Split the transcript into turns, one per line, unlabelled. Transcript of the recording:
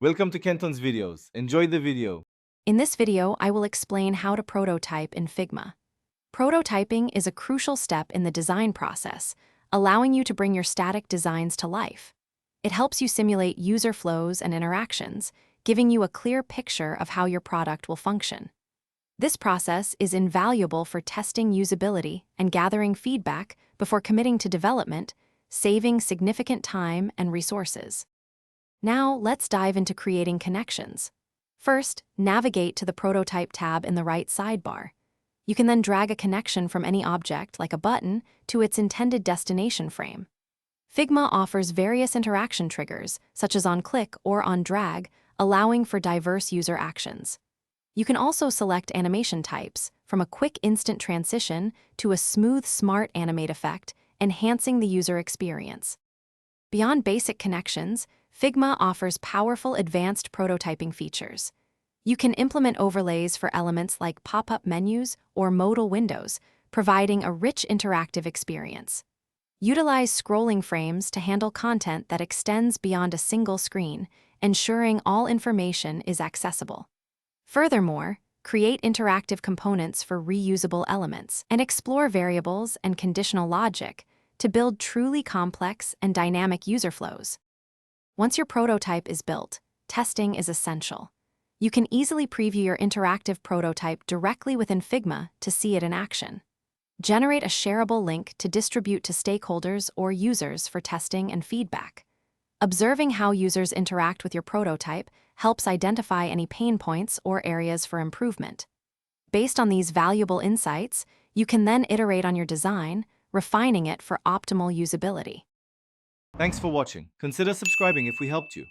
Welcome to Kenton's videos. Enjoy the video.
In this video, I will explain how to prototype in Figma. Prototyping is a crucial step in the design process, allowing you to bring your static designs to life. It helps you simulate user flows and interactions, giving you a clear picture of how your product will function. This process is invaluable for testing usability and gathering feedback before committing to development, saving significant time and resources. Now, let's dive into creating connections. First, navigate to the Prototype tab in the right sidebar. You can then drag a connection from any object, like a button, to its intended destination frame. Figma offers various interaction triggers, such as on-click or on-drag, allowing for diverse user actions. You can also select animation types, from a quick instant transition to a smooth smart animate effect, enhancing the user experience. Beyond basic connections, Figma offers powerful advanced prototyping features. You can implement overlays for elements like pop-up menus or modal windows, providing a rich interactive experience. Utilize scrolling frames to handle content that extends beyond a single screen, ensuring all information is accessible. Furthermore, create interactive components for reusable elements and explore variables and conditional logic to build truly complex and dynamic user flows. Once your prototype is built, testing is essential. You can easily preview your interactive prototype directly within Figma to see it in action. Generate a shareable link to distribute to stakeholders or users for testing and feedback. Observing how users interact with your prototype helps identify any pain points or areas for improvement. Based on these valuable insights, you can then iterate on your design, refining it for optimal usability.
Thanks for watching. Consider subscribing if we helped you.